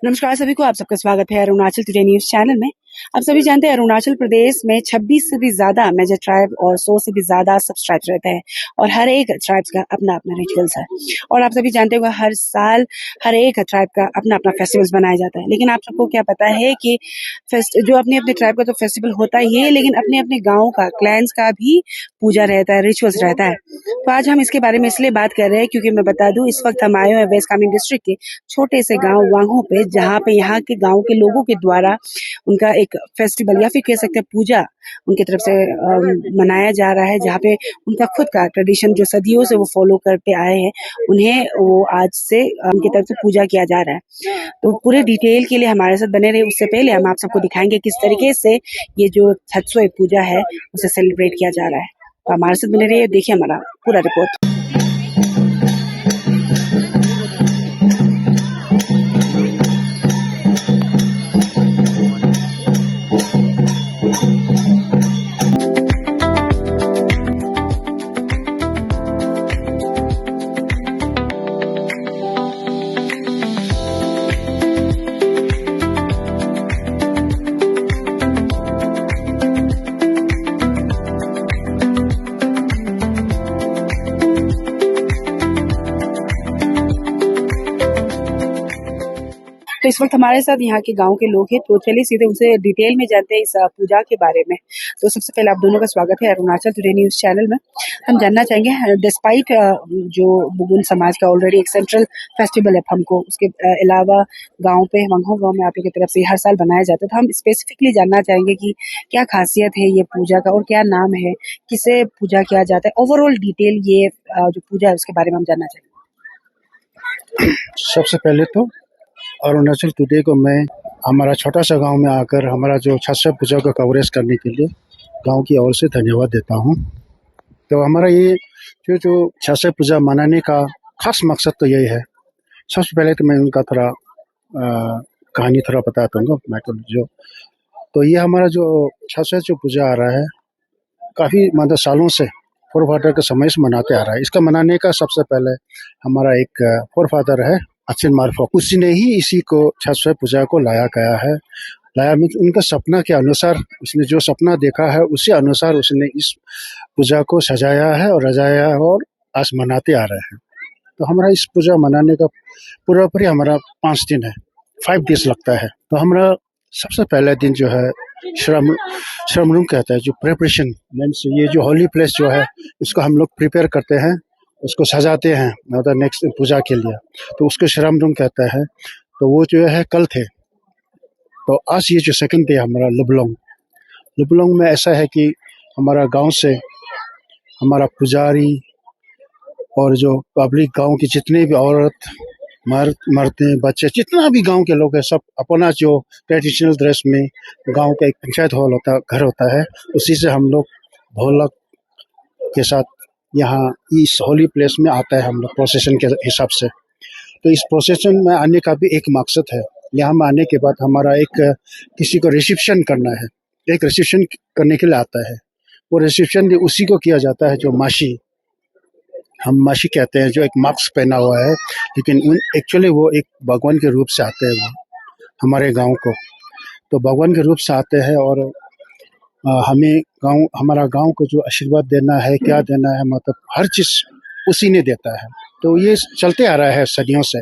नमस्कार सभी को, आप सबका स्वागत है अरुणाचल टुडे न्यूज़ चैनल में। आप सभी जानते हैं अरुणाचल प्रदेश में 26 से भी ज़्यादा मेजर ट्राइब और 100 से भी ज़्यादा सब ट्राइब रहते हैं और हर एक ट्राइब्स का अपना-अपना रिचुअल्स है। और आप सभी जानते होंगे हर साल हर एक ट्राइब का अपना-अपना फेस्टिवल्स मनाया जाता है। लेकिन आप सबको क्या पता है कि जो अपने-अपने ट्राइब का तो फेस्टिवल होता ही है, लेकिन अपने-अपने गाँव का, क्लैन्स का भी पूजा रहता है, रिचुअल्स रहता है। तो आज हम इसके बारे में इसलिए बात कर रहे हैं क्योंकि मैं बता दूँ इस वक़्त हम आए हुए हैं वेस्ट कामेंग डिस्ट्रिक्ट के छोटे से गाँव वांगो पे, जहाँ पे यहाँ के गाँव के लोगों के द्वारा उनका एक फेस्टिवल या फिर कह सकते हैं पूजा उनकी तरफ से मनाया जा रहा है, जहाँ पे उनका खुद का ट्रेडिशन जो सदियों से वो फॉलो करते आए हैं, उन्हें वो आज से उनकी तरफ से पूजा किया जा रहा है। तो पूरे डिटेल के लिए हमारे साथ बने रहे। उससे पहले हम आप सबको दिखाएंगे किस तरीके से ये जो छत्सोई पूजा है उसे सेलिब्रेट किया जा रहा है। तो हमारे साथ बने रहिए, देखिए हमारा पूरा रिपोर्ट। तो इस वक्त हमारे साथ यहाँ के गांव के लोग हैं, तो चलिए सीधे उनसे डिटेल में जानते हैं इस पूजा के बारे में। तो सबसे पहले आप दोनों का स्वागत है अरुणाचल टुडे न्यूज़ चैनल में। हम जानना चाहेंगे डिस्पाइट जो बुगुन समाज का ऑलरेडी एक सेंट्रल फेस्टिवल है हमको, उसके अलावा गाँव पे मंगो गाँव में आप लोग की तरफ से हर साल बनाया जाता है, तो हम स्पेसिफिकली जानना चाहेंगे कि क्या खासियत है ये पूजा का और क्या नाम है, किसे पूजा किया जाता है, ओवरऑल डिटेल ये जो पूजा है उसके बारे में हम जानना चाहेंगे। सबसे पहले तो अरुणाचल टुडे को मैं हमारा छोटा सा गांव में आकर हमारा जो छत्सोई पूजा को कवरेज करने के लिए गांव की ओर से धन्यवाद देता हूं। तो हमारा ये जो छत्सोई पूजा मनाने का खास मकसद तो यही है। सबसे पहले तो मैं उनका थोड़ा कहानी थोड़ा बताता हूँ मैं तो ये हमारा जो छत्सोई जो पूजा आ रहा है काफ़ी मतलब सालों से फोरफादर के समय से मनाते आ रहा है। इसका मनाने का सबसे पहले हमारा एक फोरफादर है अचिन मार्फो, उसी ने ही इसी को छत्सोई पूजा को लाया गया है। लाया मीन्स उनका सपना के अनुसार, उसने जो सपना देखा है उसी अनुसार उसने इस पूजा को सजाया है और रजाया है और आज मनाते आ रहे हैं। तो हमारा इस पूजा मनाने का पूरा हमारा 5 दिन है, 5 डेज लगता है। तो हमारा सबसे पहला दिन जो है श्रम रूम कहता है, जो प्रिपरेशन मीन्स ये जो होली प्लेस जो है इसको हम लोग प्रिपेयर करते हैं, उसको सजाते हैं मतलब नेक्स्ट पूजा के लिए, तो उसको श्रम रूम कहता है। तो वो जो है कल थे। तो आज ये जो सेकंड डे हमारा लुबलोंग में ऐसा है कि हमारा गांव से हमारा पुजारी और जो पब्लिक गांव की जितने भी औरत मर्द बच्चे जितना भी गांव के लोग हैं सब अपना जो ट्रेडिशनल ड्रेस में गांव का एक पंचायत हॉल होता घर होता है, उसी से हम लोग ढोलक के साथ यहाँ इस होली प्लेस में आता है हम लोग प्रोसेशन के हिसाब से। तो इस प्रोसेशन में आने का भी एक मकसद है। यहाँ में आने के बाद हमारा एक किसी को रिसेप्शन करना है, एक रिसेप्शन करने के लिए आता है। वो रिसेप्शन भी उसी को किया जाता है जो माशी, हम माशी कहते हैं, जो एक मास्क पहना हुआ है, लेकिन एक्चुअली वो एक भगवान के रूप से आते हैं वो हमारे गांव को। तो भगवान के रूप से आते हैं और हमें हमारा गांव को जो आशीर्वाद देना है, क्या देना है, मतलब हर चीज़ उसी ने देता है। तो ये चलते आ रहा है सदियों से।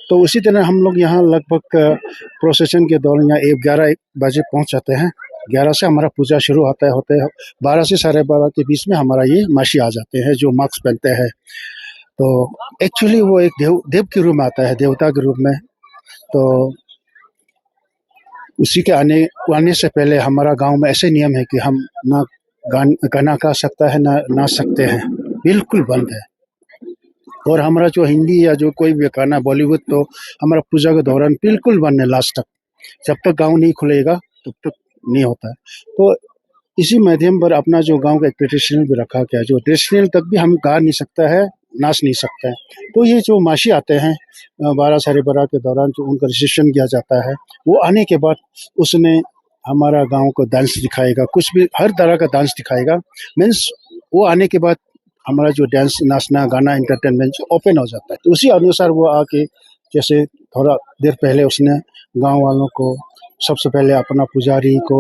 तो उसी तरह हम लोग यहाँ लगभग प्रोसेशन के दौरान यहाँ 11 बजे पहुँच जाते हैं। 11 से हमारा पूजा शुरू होता है 12 से 12:30 के बीच में हमारा ये माशी आ जाते हैं जो मास्क पहनते हैं। तो एक्चुअली वो एक देव के रूप में आता है, देवता के रूप में। तो उसी के आने से पहले हमारा गांव में ऐसे नियम है कि हम ना गाना गा सकता है ना नाच सकते हैं, बिल्कुल बंद है। और हमारा जो हिंदी या जो कोई भी गाना बॉलीवुड तो हमारा पूजा के दौरान बिल्कुल बंद है लास्ट तक। जब तक गांव नहीं खुलेगा तब तक नहीं होता है। तो इसी माध्यम पर अपना जो गांव का एक ट्रेडिशनल भी रखा गया, जो ट्रेडिशनल तक भी हम गा नहीं सकता है, नाच नहीं सकता है। तो ये जो माशी आते हैं 12 साढ़े 12 के दौरान जो उनका रजिस्ट्रेशन किया जाता है, वो आने के बाद उसने हमारा गांव को डांस दिखाएगा, कुछ भी हर तरह का डांस दिखाएगा। मीन्स वो आने के बाद हमारा जो डांस नाचना गाना एंटरटेनमेंट जो ओपन हो जाता है। तो उसी अनुसार वो आके जैसे थोड़ा देर पहले उसने गांव वालों को, सबसे पहले अपना पुजारी को,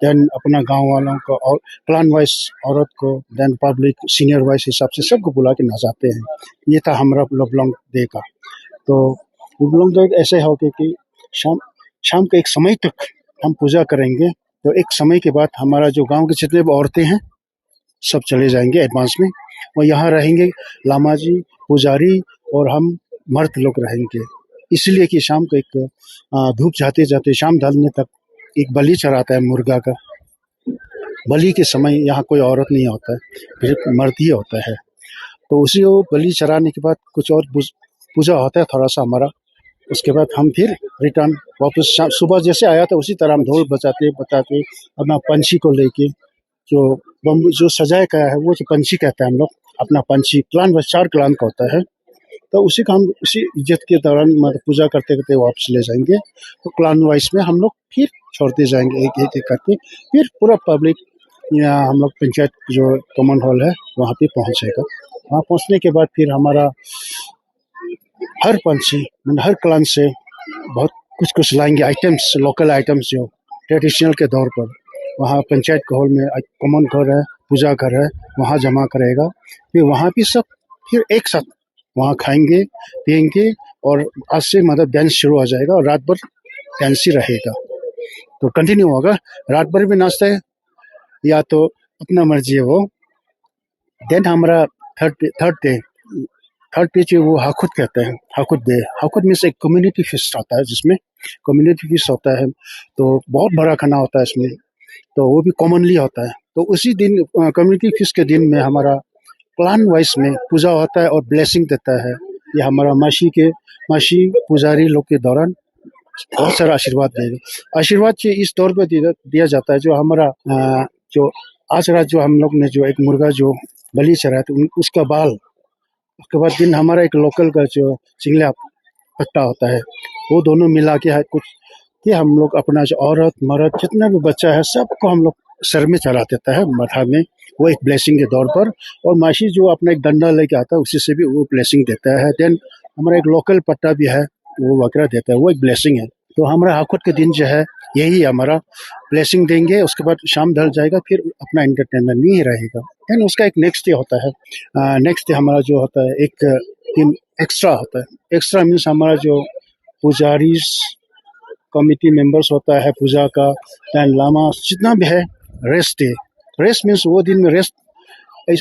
देन अपना गांव वालों को और क्लान वाइज औरत को, देन पब्लिक सीनियर वाइज हिसाब से सबको बुला के नचाते हैं। ये था हमारा लुबलोंग डे का। तो लुबलोंग डे ऐसे हो कि शाम शाम के एक समय तक हम पूजा करेंगे। तो एक समय के बाद हमारा जो गांव के जितने भी औरतें हैं सब चले जाएंगे एडवांस में, और यहाँ रहेंगे लामा जी, पुजारी और हम मर्द लोग रहेंगे। इसलिए कि शाम को एक धूप जाते जाते शाम ढलने तक एक बलि चढ़ाता है मुर्गा का। बलि के समय यहाँ कोई औरत नहीं होता है, सिर्फ मर्द ही होता है। तो उसी को बलि चढ़ाने के बाद कुछ और पूजा होता है थोड़ा सा हमारा। उसके बाद हम फिर रिटर्न वापस सुबह जैसे आया था उसी तरह हम ढोल बजाते बताते अपना पंछी को लेके, जो बम्बू जो सजाया गया है वो जो पंछी कहते हैं हम लोग, अपना पंछी क्लान बस 4 क्लान का होता है। तो उसी का हम उसी इज्जत के दौरान मतलब पूजा करते करते वापस ले जाएंगे। तो क्लान वाइज में हम लोग फिर छोड़ते जाएंगे एक एक करके। फिर पूरा पब्लिक या हम लोग पंचायत जो कॉमन हॉल है वहाँ पे पहुँचेगा। वहाँ पहुँचने के बाद फिर हमारा हर पंछी हर क्लान से बहुत कुछ कुछ लाएंगे आइटम्स, लोकल आइटम्स जो ट्रेडिशनल के तौर पर वहाँ पंचायत के हॉल में कॉमन घर है, पूजा घर है, वहाँ जमा करेगा। फिर वहाँ भी सब फिर एक साथ वहाँ खाएंगे पियेंगे, और आज से मतलब डांस शुरू हो जाएगा और रात भर डांस ही रहेगा। तो कंटिन्यू होगा, रात भर भी नाचता है या तो अपना मर्जी है वो। देन हमारा थर्ड डे जो वो हाकुत कहते हैं, हाकुत डे। हाकुत में से एक कम्युनिटी फिस्ट आता है, जिसमें कम्युनिटी फिस्ट होता है तो बहुत बड़ा खाना होता है इसमें, तो वो भी कॉमनली होता है। तो उसी दिन कम्युनिटी फिस्ट के दिन में हमारा क्लान वाइज में पूजा होता है और ब्लेसिंग देता है। ये हमारा मासी पुजारी लोग के दौरान बहुत सारा आशीर्वाद देगा। आशीर्वाद जो इस तौर पर दिया जाता है, जो हमारा जो आज रात जो हम लोग ने जो एक मुर्गा जो बलि चढ़ाया था उसका बाल, उसके बाद दिन हमारा एक लोकल का जो चिंगला पट्टा होता है वो दोनों मिला के है कुछ कि हम लोग अपना जो औरत मर्द जितना भी बच्चा है सबको हम लोग सर में चढ़ा देता है, माथा में, वो एक ब्लेसिंग के तौर पर। और मासी जो अपना एक डंडा लेके आता है उसी से भी वो ब्लेसिंग देता है। देन हमारा एक लोकल पट्टा भी है वो वगैरह देता है, वो एक ब्लेसिंग है। तो हमारा हाकुट के दिन जो है यही हमारा ब्लेसिंग देंगे, उसके बाद शाम ढल जाएगा, फिर अपना एंटरटेनमेंट में ही रहेगा। देन उसका एक नेक्स्ट डे होता है। नेक्स्ट डे हमारा जो होता है एक दिन एक्स्ट्रा होता है। एक्स्ट्रा मीन्स हमारा जो पुजारी कमिटी मेंबर्स होता है पूजा का, देन लामा जितना भी है, रेस्ट डे। रेस्ट मीन्स वो दिन में रेस्ट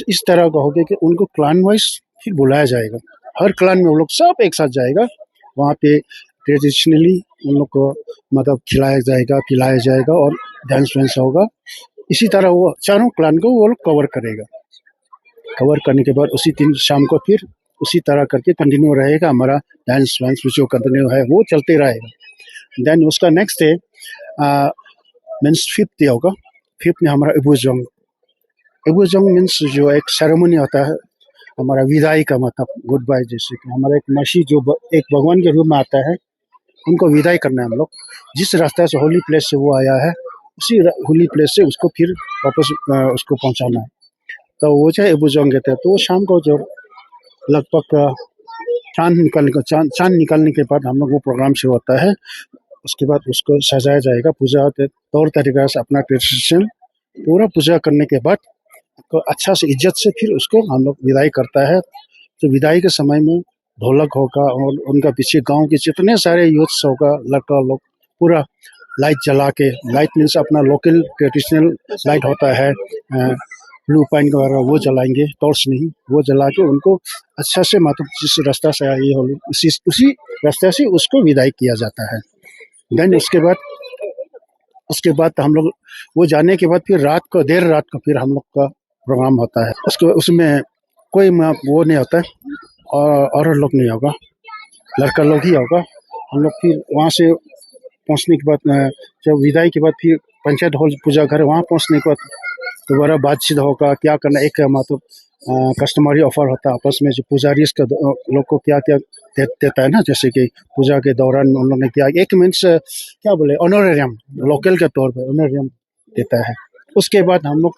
इस तरह का होगा कि उनको क्लान वाइज फिर बुलाया जाएगा। हर क्लान में वो लोग सब एक साथ जाएगा, वहाँ पे ट्रेडिशनली उन लोग को मतलब खिलाया जाएगा पिलाया जाएगा और डांस वांस होगा। इसी तरह वो चारों क्लान को वो लोग कवर करेगा। कवर करने के बाद उसी दिन शाम को फिर उसी तरह करके कंटिन्यू रहेगा हमारा डांस वांस जो कंटिन्यू है वो चलते रहेगा। देन उसका next day means 5th day होगा। 5th में हमारा इबुजोंग। इबुजोंग मीन्स जो एक सेरेमनी होता है हमारा विदाई का, मतलब गुड बाय। जैसे कि हमारा एक मसीह जो एक भगवान के रूप में आता है उनको विदाई करना है हम लोग। जिस रास्ते से होली प्लेस से वो आया है उसी होली प्लेस से उसको फिर वापस उसको पहुंचाना है। तो वो जो इबुजोंग कहते हैं। तो वो शाम को जो लगभग चांद निकलने के बाद हम लोग वो प्रोग्राम शुरू होता है। उसके बाद उसको सजाया जाएगा पूजा तौर तरीका से, अपना ट्रेडिशन पूरा पूजा करने के बाद तो अच्छा से इज्जत से फिर उसको हम लोग विदाई करता है। तो विदाई के समय में ढोलक होगा और उनका पीछे गांव के जितने सारे यूथ्स होगा, लड़का लोग पूरा लाइट जला के, लाइट मीन्स अपना लोकल ट्रेडिशनल लाइट होता है ब्लू पाइन वगैरह, वो जलाएंगे, टॉर्च नहीं, वो जला के उनको अच्छा से मतलब जिस रास्ता से आई होली उसी रास्ते से उसको विदाई किया जाता है। देन उसके बाद हम लोग वो जाने के बाद फिर देर रात को फिर हम लोग का प्रोग्राम होता है। उसमें कोई वो नहीं होता है और लोग नहीं होगा, लड़का लोग ही होगा। हम लोग फिर वहाँ से पहुँचने के बाद जब विदाई के बाद फिर पंचायत हॉल पूजा घर, वहाँ पहुँचने के बाद दोबारा बातचीत होगा क्या करना। एक मतलब कस्टमरी ऑफर होता है आपस में, जो पुजारी इसका लोग को क्या क्या देता है ना, जैसे कि पूजा के दौरान उन लोगों ने क्या एक मीन्स क्या बोले ऑनरेरियम, लोकल के तौर पर ऑनरेरियम देता है। उसके बाद हम लोग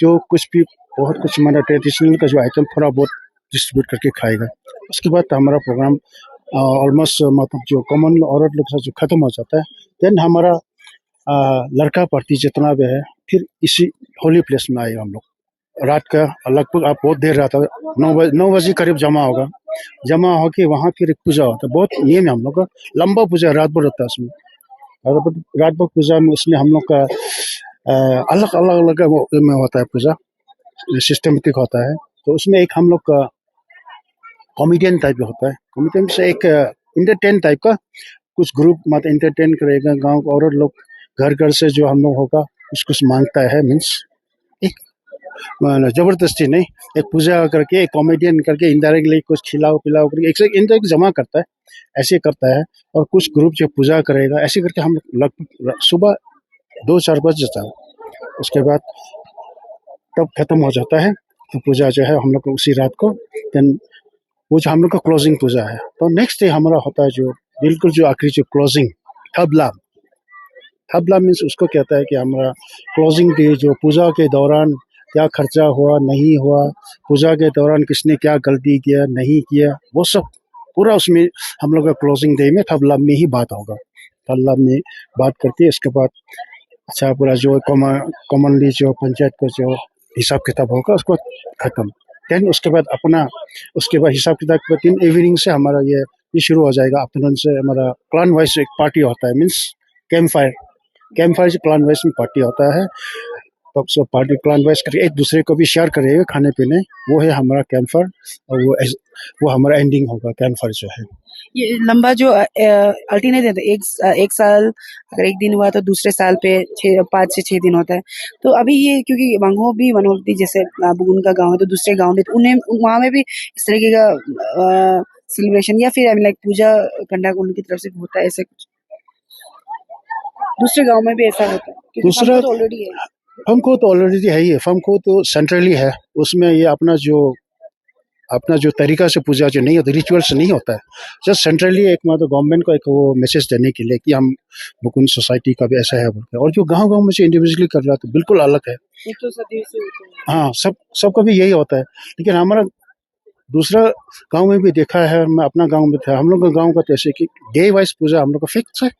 जो कुछ भी बहुत कुछ हमारा ट्रेडिशनल का जो आइटम थोड़ा बहुत डिस्ट्रीब्यूट करके खाएगा। उसके बाद हमारा प्रोग्राम ऑलमोस्ट मतलब जो कॉमन औरत लोग जो ख़त्म हो जाता है, देन हमारा लड़का पार्टी जितना भी है फिर इसी होली प्लेस में आए हम लोग। रात का लगभग आप बहुत देर रात 9 बजे करीब जमा होगा। जमा होके वहाँ फिर एक पूजा होता है, बहुत नियम है हम लोग का, लंबा पूजा रात भर होता है उसमें। और रात भर पूजा में उसमें हम लोग का अलग अलग अलग में होता है पूजा, सिस्टमेटिक होता है। तो उसमें एक हम लोग का कॉमेडियन टाइप का होता है, कॉमेडियन से एक इंटरटेन टाइप का कुछ ग्रुप मतलब इंटरटेन करेगा। गांव के औरत लोग घर घर से जो हम लोग होगा कुछ मांगता है, मीन्स एक जबरदस्ती नहीं, एक पूजा करके एक कॉमेडियन करके इनडायरेक्टली कुछ खिलाओ पिलाओ करके एक से इनडायरेक्ट जमा करता है, ऐसे करता है। और कुछ ग्रुप जो पूजा करेगा ऐसे करके हम लगभग सुबह 2-4 बज जाता है। उसके बाद तब खत्म हो जाता है। तो पूजा जो है हम लोग को उसी रात को, देन वो जो हम लोग का क्लोजिंग पूजा है। तो नेक्स्ट डे हमारा होता है जो बिल्कुल जो आखिरी जो क्लोजिंग थबला। थबला मीन्स उसको कहता है कि हमारा क्लोजिंग डे, जो पूजा के दौरान क्या खर्चा हुआ नहीं हुआ, पूजा के दौरान किसने क्या गलती किया नहीं किया, वो सब पूरा उसमें हम लोग का क्लोजिंग डे में थबला में ही बात होगा। थबला में बात करके इसके बाद अच्छा पूरा जो कॉमनली जो पंचायत का जो हिसाब किताब होगा उसको खत्म। देन उसके बाद हिसाब किताब के दिन इवनिंग से हमारा ये शुरू हो जाएगा। आफ्टरनून से हमारा क्लान वाइज एक पार्टी होता है, मीन्स कैंप फायर से क्लान वाइज में पार्टी होता है। तब सब पार्टी क्लान वाइज करके एक दूसरे को भी शेयर करेगा खाने पीने, वो है हमारा कैंप फायर। और वो हमारा एंडिंग होगा कैंप फायर जो है। ये लंबा जो अल्टरनेट है, एक साल अगर एक दिन हुआ तो दूसरे साल पे 5 से 6 दिन होता है। तो अभी ये क्योंकि वंगो भी वनोलती जैसे उनका गांव है, तो दूसरे गांव में तो उन्हें वहाँ में भी इस तरीके का सेलिब्रेशन या फिर लाइक पूजा कंडक्ट उनकी तरफ से होता है, ऐसे कुछ दूसरे गांव में भी ऐसा होता है? क्योंकि दूसरा तो ऑलरेडी है। फमको तो ऑलरेडी है ही है, फमको तो सेंट्रली है। उसमें ये अपना जो तरीका से पूजा जो नहीं होता, रिचुअल्स नहीं होता है। जस्ट सेंट्रली एक मतलब गवर्नमेंट को एक वो मैसेज देने के लिए कि हम मुकुंद सोसाइटी का भी ऐसा है बोलकर। और जो गांव में से इंडिविजुअली कर रहा है तो बिल्कुल अलग है। तो सदियों से होता है। हाँ, सबका भी यही होता है। लेकिन हमारा दूसरा गांव में भी देखा है, मैं अपना गांव में था, हम लोग का गांव का जैसे कि डे वाइज पूजा हम लोग का फिक्स है।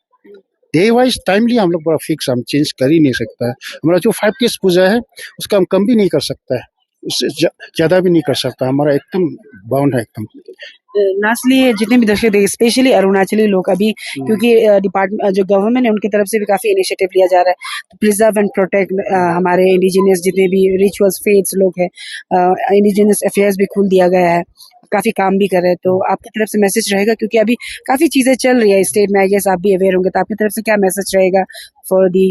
डे वाइज टाइमली हम लोग बड़ा फिक्स, हम चेंज कर ही नहीं सकता है। हमारा जो 5 डेज पूजा है उसका हम कम भी नहीं कर सकता है, उससे ज्यादा भी नहीं कर सकता। हमारा एकदम बाउंड है एकदम। नासली जितने भी दर्शक देखे, स्पेशली अरुणाचली लोग अभी, क्योंकि डिपार्टमेंट जो गवर्नमेंट है उनकी तरफ से भी काफी इनिशिएटिव लिया जा रहा है तो प्रिजर्व एंड प्रोटेक्ट हमारे इंडिजिनियस जितने भी रिचुअल्स फेथ्स लोग हैं, इंडिजिनियस अफेयर्स भी खोल दिया गया है, काफी काम भी कर रहे हैं। तो आपकी तरफ से मैसेज रहेगा, क्योंकि अभी काफी चीजें चल रही है स्टेट में, आई गेस आप भी अवेयर होंगे, तो आपकी तरफ से क्या मैसेज रहेगा फॉर दी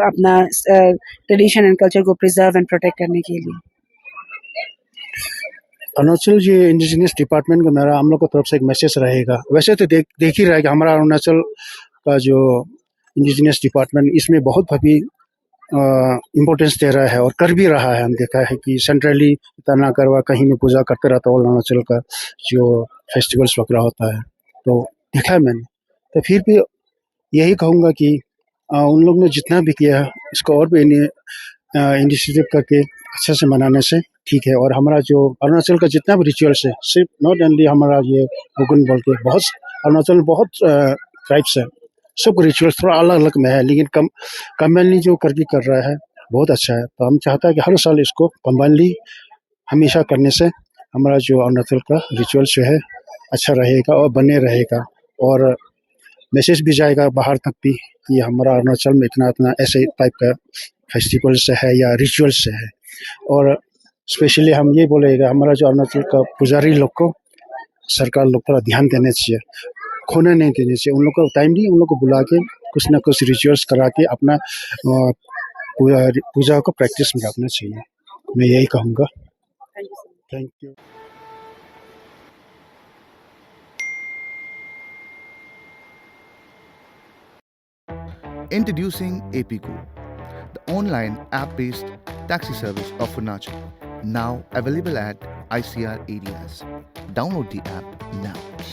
अपना ट्रेडिशन एंड कल्चर को प्रिजर्व एंड प्रोटेक्ट करने के लिए? अरुणाचल जो इंडिजिनियस डिपार्टमेंट का मेरा हम लोग की तरफ से एक मैसेज रहेगा। वैसे तो देख ही रहा है कि हमारा अरुणाचल का जो इंडिजिनियस डिपार्टमेंट इसमें बहुत अभी इम्पोर्टेंस दे रहा है और कर भी रहा है। हम देखा है कि सेंट्रली इतना ना करवा कहीं में पूजा करते रहता है अरुणाचल का जो फेस्टिवल्स वगैरह होता है, तो देखा है मैंने। तो फिर भी यही कहूँगा कि उन लोग ने जितना भी किया है इसको और भी इनिशिएटिव करके अच्छे से मनाने से ठीक है। और हमारा जो अरुणाचल का जितना भी रिचुअल्स है, सिर्फ नॉट ओनली हमारा ये मुकुंद बोल के, बहुत अरुणाचल में बहुत ट्राइब्स है, सब रिचुअल्स थोड़ा अलग अलग में है, लेकिन कम्बाइनली जो करके कर रहा है बहुत अच्छा है। तो हम चाहता है कि हर साल इसको कम्बाइनली हमेशा करने से हमारा जो अरुणाचल का रिचुअल्स जो है अच्छा रहेगा और बने रहेगा। और मैसेज भी जाएगा बाहर तक भी कि हमारा अरुणाचल में इतना इतना ऐसे टाइप का फेस्टिवल्स है या रिचुअल्स है। और स्पेशली हम ये बोलेगा हमारा जो अरुणाचल का पुजारी लोग को सरकार लोग थोड़ा ध्यान देना चाहिए, खोने नहीं देने चाहिए। उन लोग को टाइमली उन लोग को बुला के कुछ ना कुछ रिचुअल्स करा के अपना पूजा को प्रैक्टिस में रखना चाहिए, मैं यही कहूँगा। Thank you. Introducing APGo, the online app-based taxi service of Arunachal, now available at ICR areas. Download the app now.